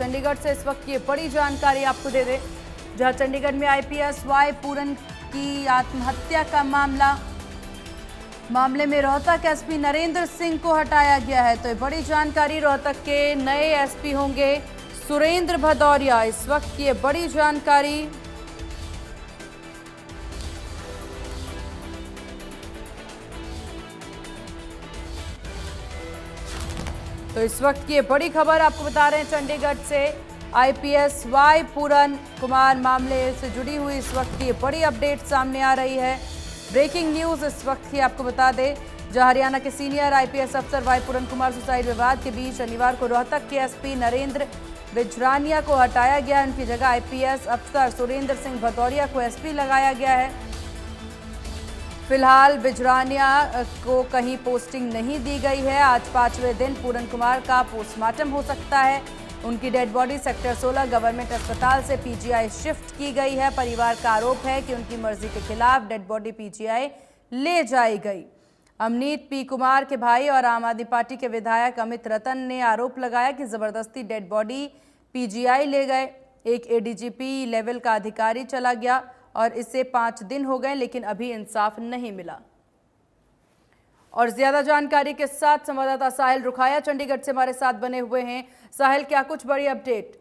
चंडीगढ़ से इस वक्त की बड़ी जानकारी आपको दे दें, जहां चंडीगढ़ में आईपीएस वाई पूरन की आत्महत्या का मामले में रोहतक एसपी नरेंद्र सिंह को हटाया गया है। तो ये बड़ी जानकारी, रोहतक के नए एसपी होंगे सुरेंद्र भदौरिया। इस वक्त की ये बड़ी जानकारी। तो इस वक्त की ये बड़ी खबर आपको बता रहे हैं चंडीगढ़ से, आईपीएस वाई पूरन कुमार मामले से जुड़ी हुई इस वक्त की ये बड़ी अपडेट सामने आ रही है। ब्रेकिंग न्यूज इस वक्त की आपको बता दें, जहां हरियाणा के सीनियर आईपीएस अफसर वाई पूरन कुमार सुसाइड विवाद के बीच शनिवार को रोहतक के एसपी नरेंद्र बिजरानिया को हटाया गया। उनकी जगह आईपीएस अफसर सुरेंद्र सिंह भदौरिया को एसपी लगाया गया है। फिलहाल बिजरानिया को कहीं पोस्टिंग नहीं दी गई है। आज 5वें दिन पूरन कुमार का पोस्टमार्टम हो सकता है। उनकी डेड बॉडी सेक्टर 16 गवर्नमेंट अस्पताल से पीजीआई शिफ्ट की गई है। परिवार का आरोप है कि उनकी मर्जी के खिलाफ डेड बॉडी पीजीआई ले जाई गई। अमनीत पी कुमार के भाई और आम आदमी पार्टी के विधायक अमित रतन ने आरोप लगाया कि जबरदस्ती डेड बॉडी पीजीआई ले गए। एक एडीजीपी लेवल का अधिकारी चला गया और इसे 5 दिन हो गए, लेकिन अभी इंसाफ नहीं मिला। और ज्यादा जानकारी के साथ संवाददाता साहिल रुखाया चंडीगढ़ से हमारे साथ बने हुए हैं। साहिल, क्या कुछ बड़ी अपडेट?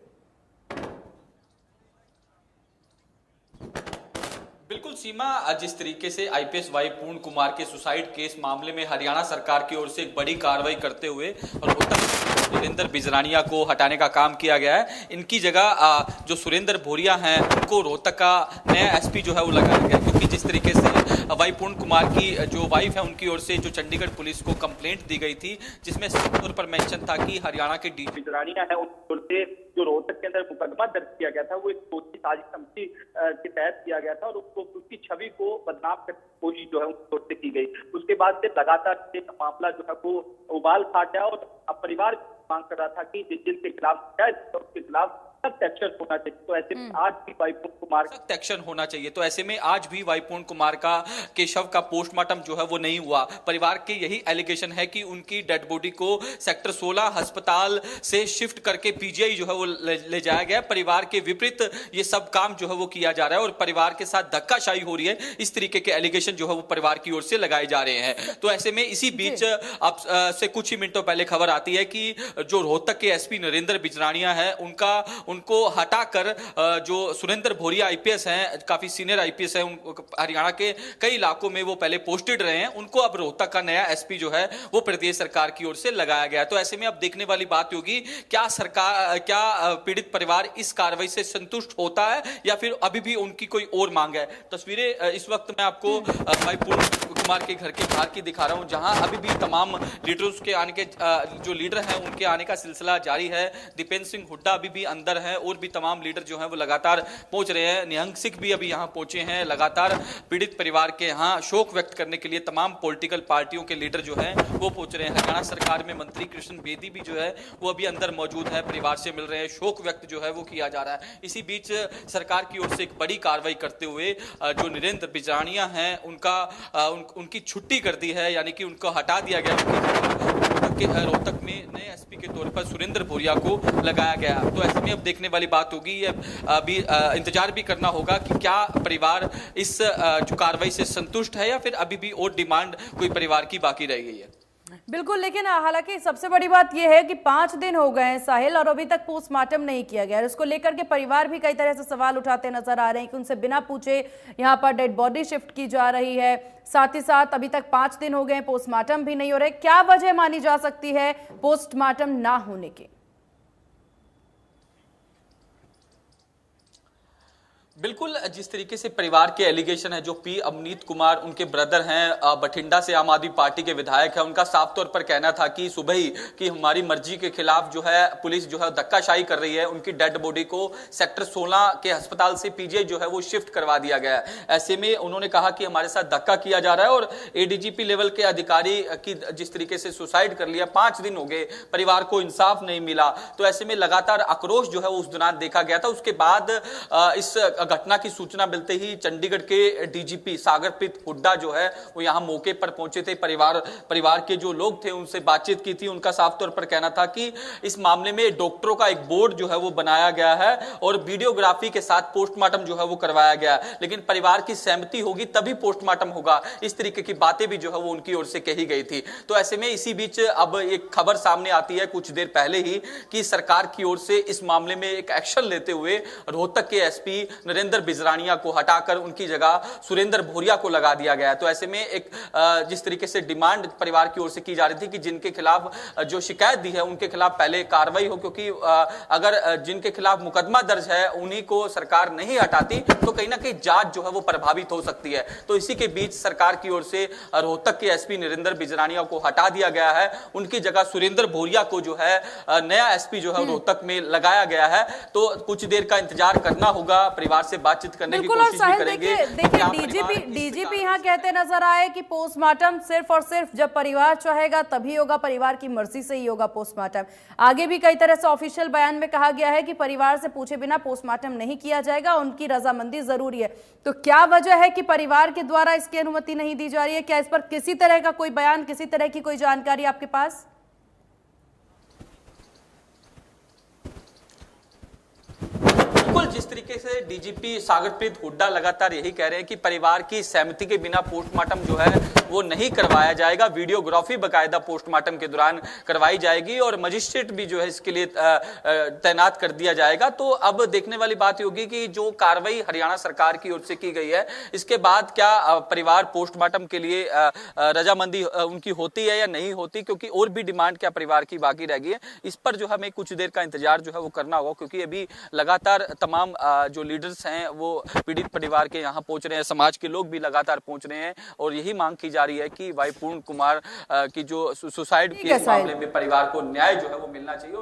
बिल्कुल सीमा, जिस तरीके से आईपीएस वाई पूर्ण कुमार के सुसाइड केस मामले में हरियाणा सरकार की ओर से एक बड़ी कार्रवाई करते हुए सुरेंद्र बिजरानिया को हटाने का काम किया गया है। इनकी जगह जो सुरेंद्र भोरिया हैं उनको रोहतक का नया एसपी जो है वो लगाया गया, क्योंकि जिस तरीके से वाई पूर्ण कुमार की जो वाइफ है उनकी ओर से जो चंडीगढ़ पुलिस को कंप्लेंट दी गई थी, जिसमें साफ तौर पर मेंशन था कि हरियाणा के डीजी बिजरानिया है उनकी ओर से जो रोहतक के अंदर मुकदमा दर्ज किया गया था वो एक सोची साजिश समिति के तहत किया गया था और उसको उसकी छवि को बदनाम करने की कोशिश जो है उनकी ओर से की गई। उसके बाद से लगातार एक मामला जो है वो उबाल खा गया और अब परिवार मांग कर रहा था कि जिनके खिलाफ उसके खिलाफ सख्त एक्शन होना चाहिए। तो ऐसे में आज भी वाई पूर्ण कुमार सख्त एक्शन होना चाहिए। तो ऐसे में आज भी वाई पूर्ण कुमार का के शव का पोस्टमार्टम जो है वो नहीं हुआ। परिवार के यही एलिगेशन है कि उनकी डेड बॉडी को सेक्टर 16 अस्पताल से शिफ्ट करके पीजीआई जो है वो ले जाया गया। परिवार के विपरीत ये सब काम जो है वो किया जा रहा है और परिवार के साथ धक्काशाही हो रही है। इस तरीके के एलिगेशन जो है वो परिवार की ओर से लगाए जा रहे हैं। तो ऐसे में इसी बीच अब से कुछ ही मिनटों पहले खबर आती है कि जो रोहतक के एसपी नरेंद्र बिजरानिया है उनको हटाकर जो सुरेंद्र भोरिया आईपीएस हैं, काफी सीनियर आईपीएस हैं, हरियाणा के कई इलाकों में वो पहले पोस्टेड रहे हैं, उनको अब रोहतक का नया एसपी जो है वो प्रदेश सरकार की ओर से लगाया गया। तो ऐसे में अब देखने वाली बात होगी क्या पीड़ित परिवार इस कार्रवाई से संतुष्ट होता है या फिर अभी भी उनकी कोई और मांग है। तस्वीरें इस वक्त मैं आपको भाई पूर्ण कुमार के घर के बाहर की दिखा रहा हूं, जहां अभी भी तमाम लीडर्स के आने के जो लीडर हैं उनके आने का सिलसिला जारी है। दीपेंद्र सिंह हुड्डा अभी भी अंदर है और भी तमाम लीडर जो हैं वो लगातार पहुंच रहे हैं। निहंग सिंह भी अभी यहां पहुंचे हैं। लगातार पीड़ित परिवार के यहां शोक व्यक्त करने के लिए तमाम पॉलिटिकल पार्टियों के लीडर जो हैं वो पहुंच रहे हैं। हरियाणा सरकार में मंत्री कृष्ण बेदी भी जो है वो अभी अंदर मौजूद है, परिवार से मिल रहे हैं, शोक व्यक्त जो है वो किया जा रहा है। इसी बीच सरकार की ओर से एक बड़ी कार्रवाई करते हुए जो नरेंद्र बिजरानिया हैं उनकी छुट्टी कर दी है, यानी कि उनको हटा दिया गया। रोहतक में नए एसपी के तौर पर सुरेंद्र भोरिया को लगाया गया। तो ऐसे में अब देखने वाली बात होगी, अभी इंतजार भी करना होगा कि क्या परिवार इस जो कार्रवाई से संतुष्ट है या फिर अभी भी और डिमांड कोई परिवार की बाकी रह गई है। बिल्कुल, लेकिन हालांकि सबसे बड़ी बात यह है कि 5 दिन हो गए हैं साहिल और अभी तक पोस्टमार्टम नहीं किया गया है। इसको लेकर के परिवार भी कई तरह से सवाल उठाते नजर आ रहे हैं कि उनसे बिना पूछे यहां पर डेड बॉडी शिफ्ट की जा रही है। साथ ही साथ अभी तक 5 दिन हो गए, पोस्टमार्टम भी नहीं हो रहे। क्या वजह मानी जा सकती है पोस्टमार्टम ना होने की? बिल्कुल, जिस तरीके से परिवार के एलिगेशन है, जो पी अमनीत कुमार उनके ब्रदर हैं, बठिंडा से आम आदमी पार्टी के विधायक हैं, उनका साफ तौर पर कहना था कि सुबह ही कि हमारी मर्जी के खिलाफ जो है पुलिस जो है धक्काशाही कर रही है। उनकी डेड बॉडी को सेक्टर 16 के अस्पताल से पीजीआई जो है वो शिफ्ट करवा दिया गया है। ऐसे में उन्होंने कहा कि हमारे साथ धक्का किया जा रहा है और एडीजीपी लेवल के अधिकारी की जिस तरीके से सुसाइड कर लिया, 5 दिन हो गए, परिवार को इंसाफ नहीं मिला। तो ऐसे में लगातार आक्रोश जो है उस दौरान देखा गया था। उसके बाद इस घटना की सूचना मिलते ही चंडीगढ़ के डीजीपी सागरप्रीत हुड्डा जो है वो यहाँ मौके पर पहुंचे थे। परिवार के जो लोग थे उनसे बातचीत की थी। उनका साफ तौर पर कहना था कि इस मामले में डॉक्टरों का एक बोर्ड जो है वो बनाया गया है और वीडियोग्राफी के साथ पोस्टमार्टम जो है वो करवाया गया है, लेकिन परिवार की सहमति होगी तभी पोस्टमार्टम होगा। इस तरीके की बातें भी जो है वो उनकी ओर से कही गई थी। तो ऐसे में इसी बीच अब एक खबर सामने आती है कुछ देर पहले ही कि सरकार की ओर से इस मामले में एक एक्शन लेते हुए रोहतक के एसपी नरेंद्र बिजरानिया को हटाकर उनकी जगह सुरेंद्र भोरिया को लगा दिया गया। तो ऐसे में एक जिस तरीके से डिमांड परिवार की ओर से की जा रही थी कि जिनके खिलाफ जो शिकायत दी है उनके खिलाफ पहले कार्रवाई हो, क्योंकि अगर जिनके खिलाफ मुकदमा दर्ज है उन्हीं को सरकार नहीं हटाती तो कहीं ना कहीं जांच जो है वो प्रभावित हो सकती है। तो इसी के बीच सरकार की ओर से रोहतक के एसपी नरेंद्र बिजरानिया को हटा दिया गया है। उनकी जगह सुरेंद्र भोरिया को जो है नया एसपी जो है रोहतक में लगाया गया है। तो कुछ देर का इंतजार करना होगा, परिवार से बातचीत करने की कोशिश भी करेंगे। देखिए डीजीपी यहाँ कहते नजर आए कि पोस्टमार्टम सिर्फ और सिर्फ जब परिवार चाहेगा तभी होगा, परिवार की मर्जी से ही होगा पोस्टमार्टम। आगे भी कई तरह से ऑफिशियल बयान में कहा गया है कि परिवार से पूछे बिना पोस्टमार्टम नहीं किया जाएगा, उनकी रजामंदी जरूरी है। तो क्या वजह है कि परिवार के द्वारा इसकी अनुमति नहीं दी जा रही है? क्या इस पर किसी तरह का कोई बयान, किसी तरह की कोई जानकारी आपके पास? बिल्कुल, जिस तरीके से डीजीपी सागरप्रीत हुड्डा लगातार यही कह रहे हैं कि परिवार की सहमति के बिना पोस्टमार्टम जो है वो नहीं करवाया जाएगा, वीडियोग्राफी बकायदा पोस्टमार्टम के दौरान करवाई जाएगी और मजिस्ट्रेट भी जो है इसके लिए तैनात कर दिया जाएगा। तो अब देखने वाली बात होगी कि जो कार्रवाई हरियाणा सरकार की ओर से की गई है इसके बाद क्या परिवार पोस्टमार्टम के लिए रजामंदी उनकी होती है या नहीं होती, क्योंकि और भी डिमांड क्या परिवार की बाकी रह गई है। इस पर जो हमें कुछ देर का इंतजार जो है वो करना होगा, क्योंकि अभी लगातार तमाम जो लीडर्स हैं वो पीड़ित परिवार के यहाँ पहुंच रहे हैं, समाज के लोग भी लगातार पहुंच रहे हैं और यही मांग की जा रही है कि वाई पूर्ण कुमार की जो सुसाइड के मामले में परिवार को न्याय जो है वो मिलना चाहिए।